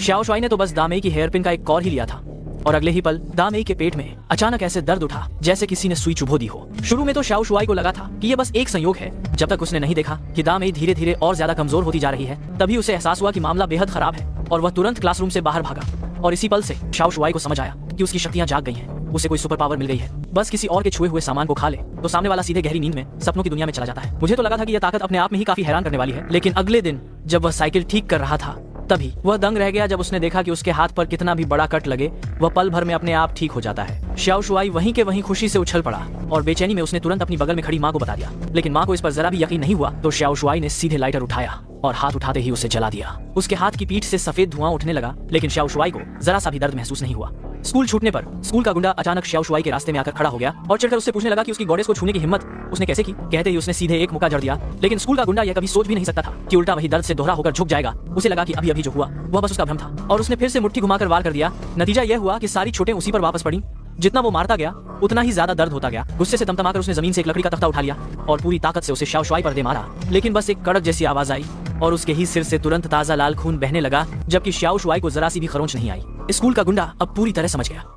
Shao Shuai ने तो बस दामेई की हेयरपिन का एक कॉर ही लिया था और अगले ही पल दामेई के पेट में अचानक ऐसे दर्द उठा जैसे किसी ने सुई चुभो दी हो। शुरू में तो शाओ शुआई को लगा था कि ये बस एक संयोग है, जब तक उसने नहीं देखा कि दामेई धीरे धीरे और ज्यादा कमजोर होती जा रही है। तभी उसे एहसास हुआ कि मामला बेहद खराब है और वह तुरंत क्लासरूम से बाहर भागा। और इसी पल से शाओ शुआई को समझ आया कि उसकी शक्तियां जाग गई हैं, उसे कोई सुपर पावर मिल गई है। बस किसी और के छुए हुए सामान को खा ले तो सामने वाला सीधे गहरी नींद में सपनों की दुनिया में चला जाता है। मुझे तो लगा था कि यह ताकत अपने आप में ही काफी हैरान करने वाली है, लेकिन अगले दिन जब वह साइकिल ठीक कर रहा था तभी वह दंग रह गया जब उसने देखा कि उसके हाथ पर कितना भी बड़ा कट लगे वह पल भर में अपने आप ठीक हो जाता है। शाओ शुआई वहीं के वहीं खुशी से उछल पड़ा और बेचैनी में उसने तुरंत अपनी बगल में खड़ी माँ को बता दिया। लेकिन माँ को इस पर जरा भी यकीन नहीं हुआ तो शाओ शुआई ने सीधे लाइटर उठाया और हाथ उठाते ही उसे जला दिया। उसके हाथ की पीठ से सफेद धुआं उठने लगा, लेकिन शाओ शुआई को जरा सा भी दर्द महसूस नहीं हुआ। स्कूल छूटने पर स्कूल का गुंडा अचानक शाओ शुआई के रास्ते में आकर खड़ा हो गया और चिढ़कर उससे पूछने लगा कि उसकी गॉडेस को छूने की हिम्मत उसने कैसे की। कहते ही उसने सीधे एक मुक्का जड़ दिया, लेकिन स्कूल का गुंडा यह कभी सोच भी नहीं सकता था कि उल्टा वही दर्द से दोहरा होकर झुक जाएगा। उसे लगा कि अभी अभी जो हुआ वह बस उसका भ्रम था और उसने फिर से मुट्ठी घुमाकर वार कर दिया। नतीजा यह हुआ कि सारी चोटें उसी पर वापस पड़ी। जितना वो मारता गया उतना ही ज्यादा दर्द होता गया। गुस्से से तमतमाकर उसने जमीन से एक लकड़ी का तख्ता उठा लिया और पूरी ताकत से उसे शाओ शुआई पर दे मारा। लेकिन बस एक कड़क जैसी आवाज आई और उसके ही सिर से तुरंत ताजा लाल खून बहने लगा, जबकि शाओ शुआई को जरा सी भी खरोंच नहीं आई। स्कूल का गुंडा अब पूरी तरह समझ गया